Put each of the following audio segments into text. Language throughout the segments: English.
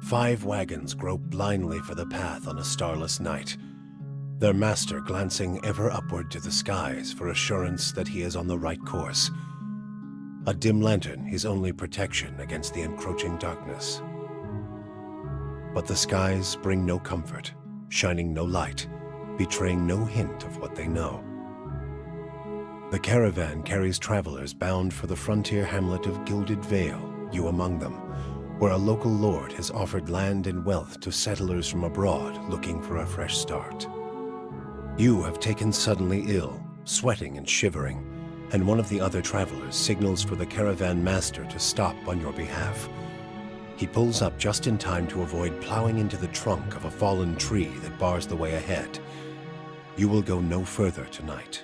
5 wagons grope blindly for the path on a starless night, their master glancing ever upward to the skies for assurance that he is on the right course. A dim lantern his only protection against the encroaching darkness. But the skies bring no comfort, shining no light, betraying no hint of what they know. The caravan carries travelers bound for the frontier hamlet of Gilded Vale, you among them, where a local lord has offered land and wealth to settlers from abroad looking for a fresh start. You have taken suddenly ill, sweating and shivering, and one of the other travelers signals for the caravan master to stop on your behalf. He pulls up just in time to avoid plowing into the trunk of a fallen tree that bars the way ahead. You will go no further tonight.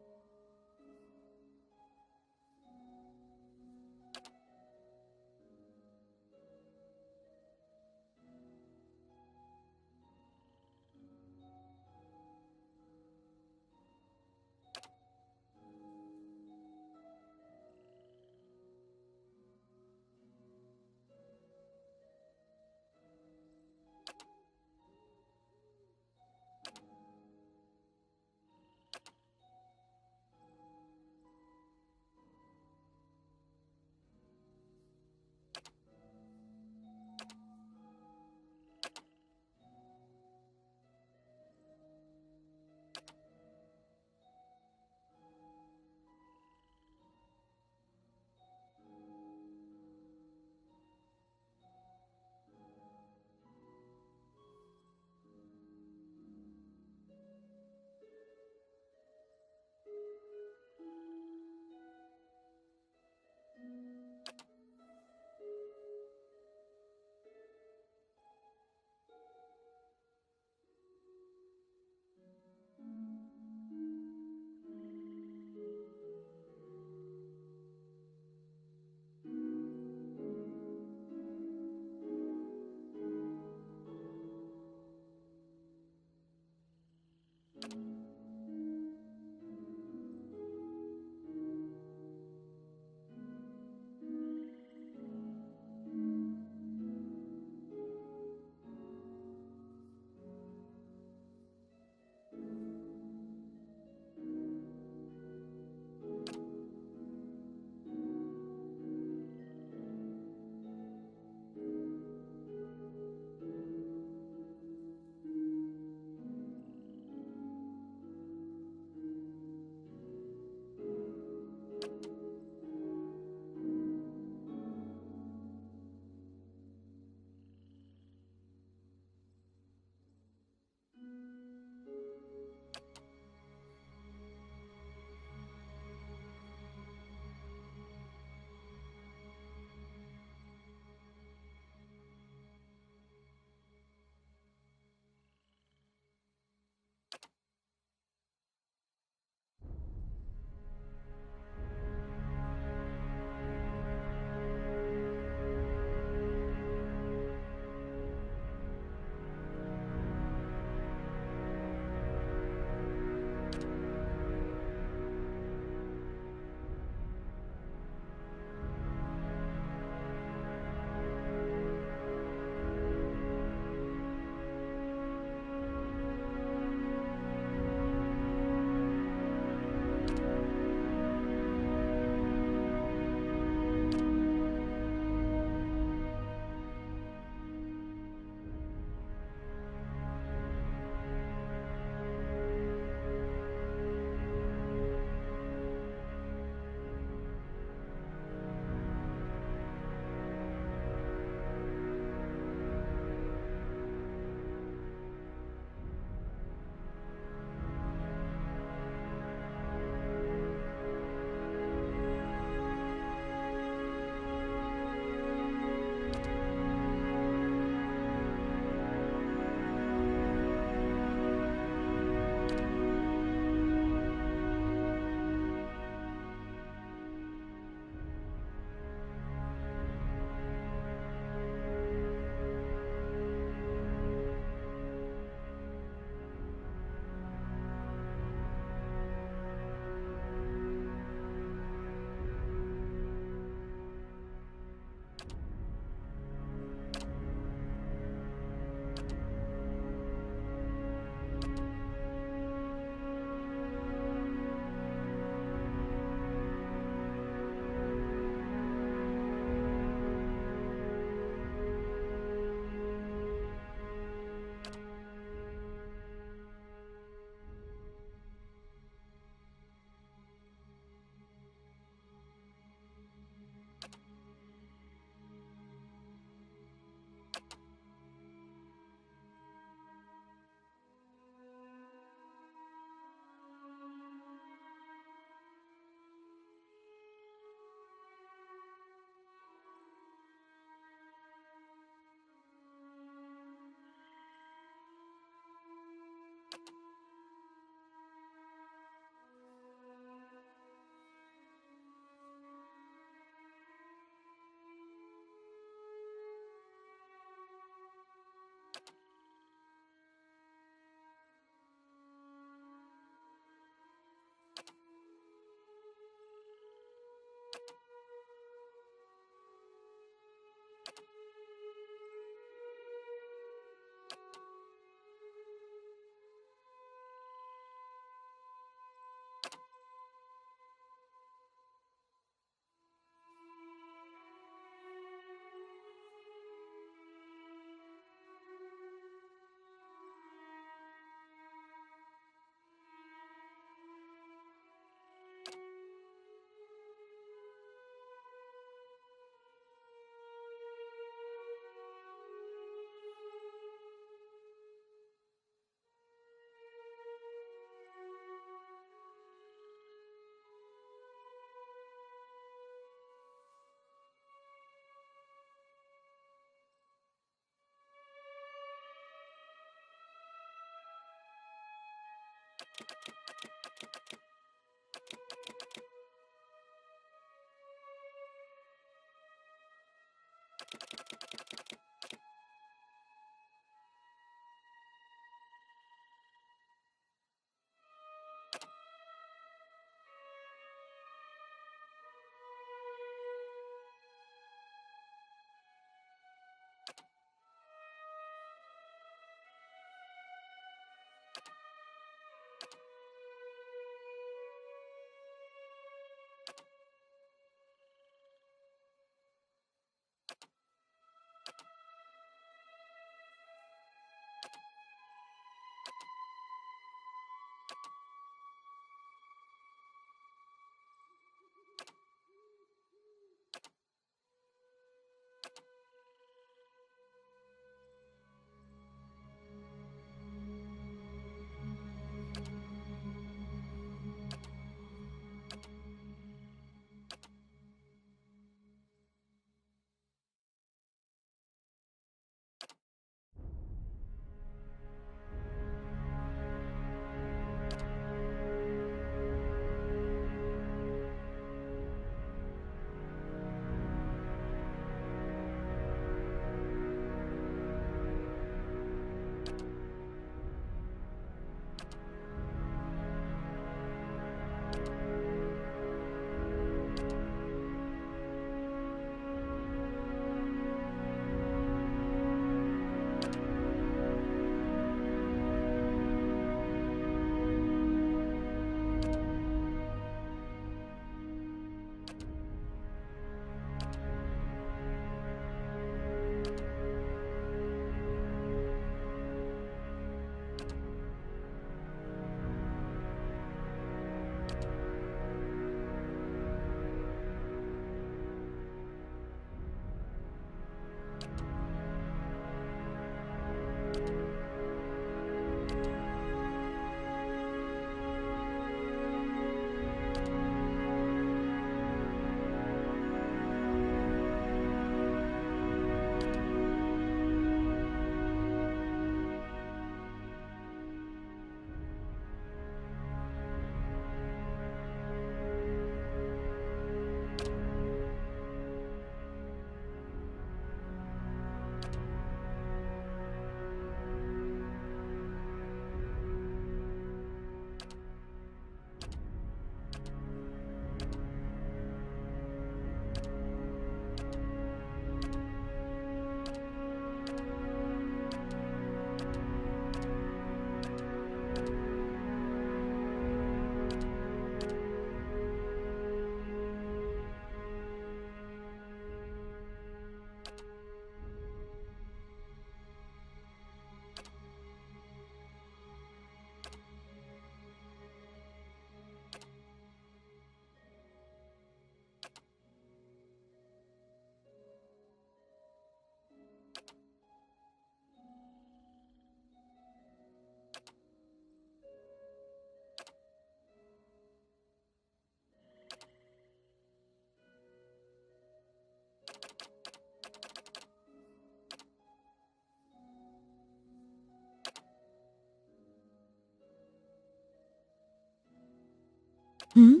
Hmm?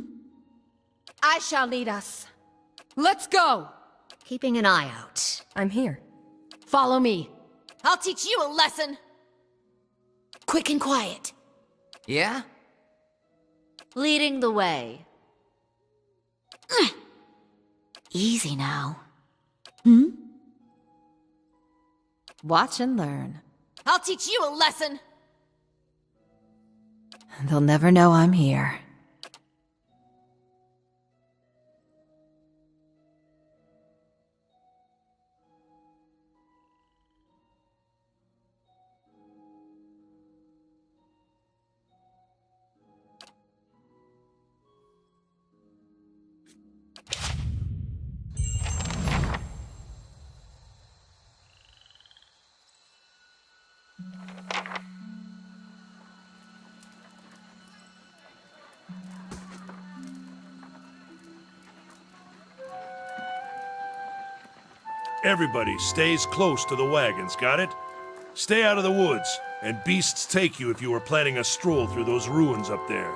I shall lead us. Let's go! Keeping an eye out. I'm here. Follow me. I'll teach you a lesson! Quick and quiet. Yeah? Leading the way. Easy now. Hmm? Watch and learn. I'll teach you a lesson! They'll never know I'm here. Everybody stays close to the wagons, got it? Stay out of the woods, and beasts take you if you were planning a stroll through those ruins up there.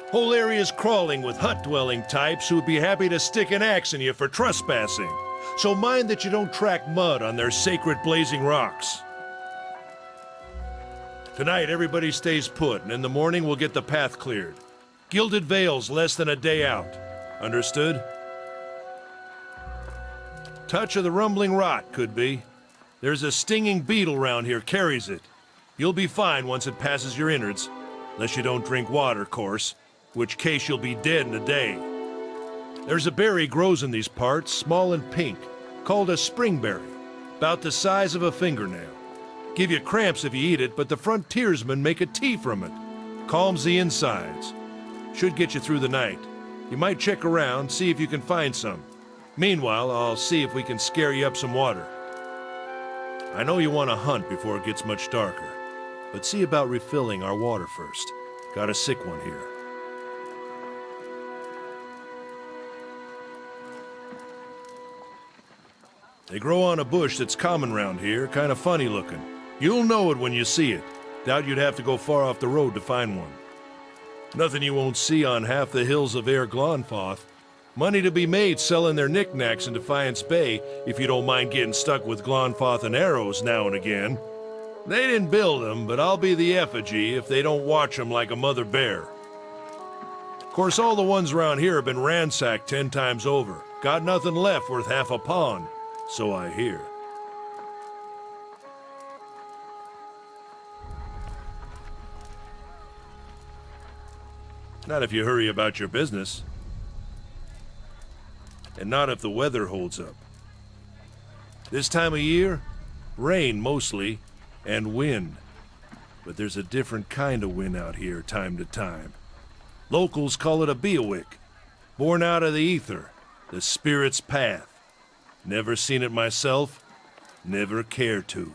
Whole area's crawling with hut-dwelling types who'd be happy to stick an axe in you for trespassing. So mind that you don't track mud on their sacred blazing rocks. Tonight, everybody stays put, and in the morning we'll get the path cleared. Gilded Vale's less than a day out. Understood? Touch of the rumbling rot, could be. There's a stinging beetle round here, carries it. You'll be fine once it passes your innards. Unless you don't drink water, course. Which case you'll be dead in a day. There's a berry grows in these parts, small and pink, called a springberry, about the size of a fingernail. Give you cramps if you eat it, but the frontiersmen make a tea from it. Calms the insides. Should get you through the night. You might check around, see if you can find some. Meanwhile, I'll see if we can scare you up some water. I know you want to hunt before it gets much darker, but see about refilling our water first. Got a sick one here. They grow on a bush that's common round here, kind of funny looking. You'll know it when you see it. Doubt you'd have to go far off the road to find one. Nothing you won't see on half the hills of Air Glonfoth. Money to be made selling their knickknacks in Defiance Bay if you don't mind getting stuck with Glonfoth and arrows now and again. They didn't build them, but I'll be the effigy if they don't watch them like a mother bear. Of course, all the ones around here have been ransacked 10 times over. Got nothing left worth half a pond. So I hear. Not if you hurry about your business. And not if the weather holds up. This time of year, rain mostly, and wind. But there's a different kind of wind out here time to time. Locals call it a beawick, born out of the ether, the spirit's path. Never seen it myself, never care to.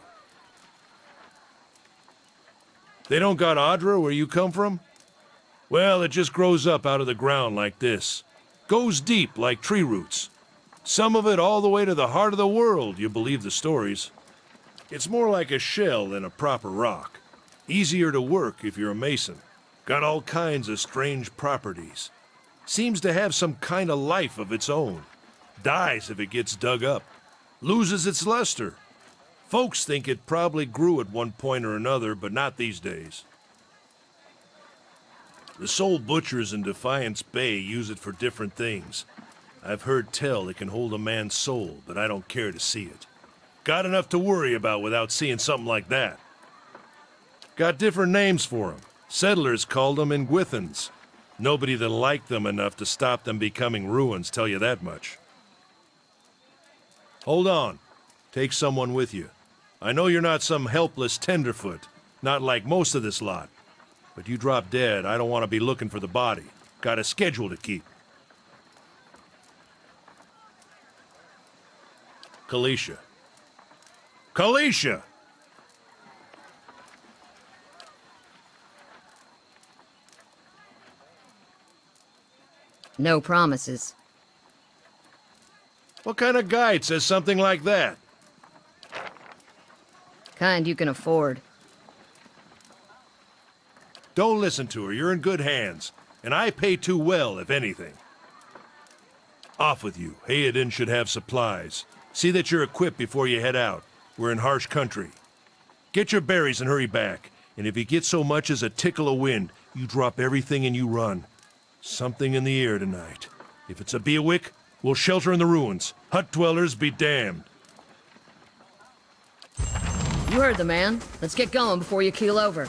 They don't got Audra where you come from? Well, it just grows up out of the ground like this. Goes deep like tree roots. Some of it all the way to the heart of the world, you believe the stories. It's more like a shell than a proper rock. Easier to work if you're a mason. Got all kinds of strange properties. Seems to have some kind of life of its own. Dies if it gets dug up. Loses its luster. Folks think it probably grew at one point or another, but not these days. The soul butchers in Defiance Bay use it for different things. I've heard tell it can hold a man's soul, but I don't care to see it. Got enough to worry about without seeing something like that. Got different names for them. Settlers called them Ingwithans. Nobody that liked them enough to stop them becoming ruins, tell you that much. Hold on. Take someone with you. I know you're not some helpless tenderfoot, not like most of this lot. But you drop dead, I don't want to be looking for the body. Got a schedule to keep. Kalisha. Kalisha! No promises. What kind of guide says something like that? Kind you can afford. Don't listen to her, you're in good hands. And I pay too well, if anything. Off with you. Hayden should have supplies. See that you're equipped before you head out. We're in harsh country. Get your berries and hurry back. And if you get so much as a tickle of wind, you drop everything and you run. Something in the air tonight. If it's a beawick, we'll shelter in the ruins. Hut dwellers be damned. You heard the man. Let's get going before you keel over.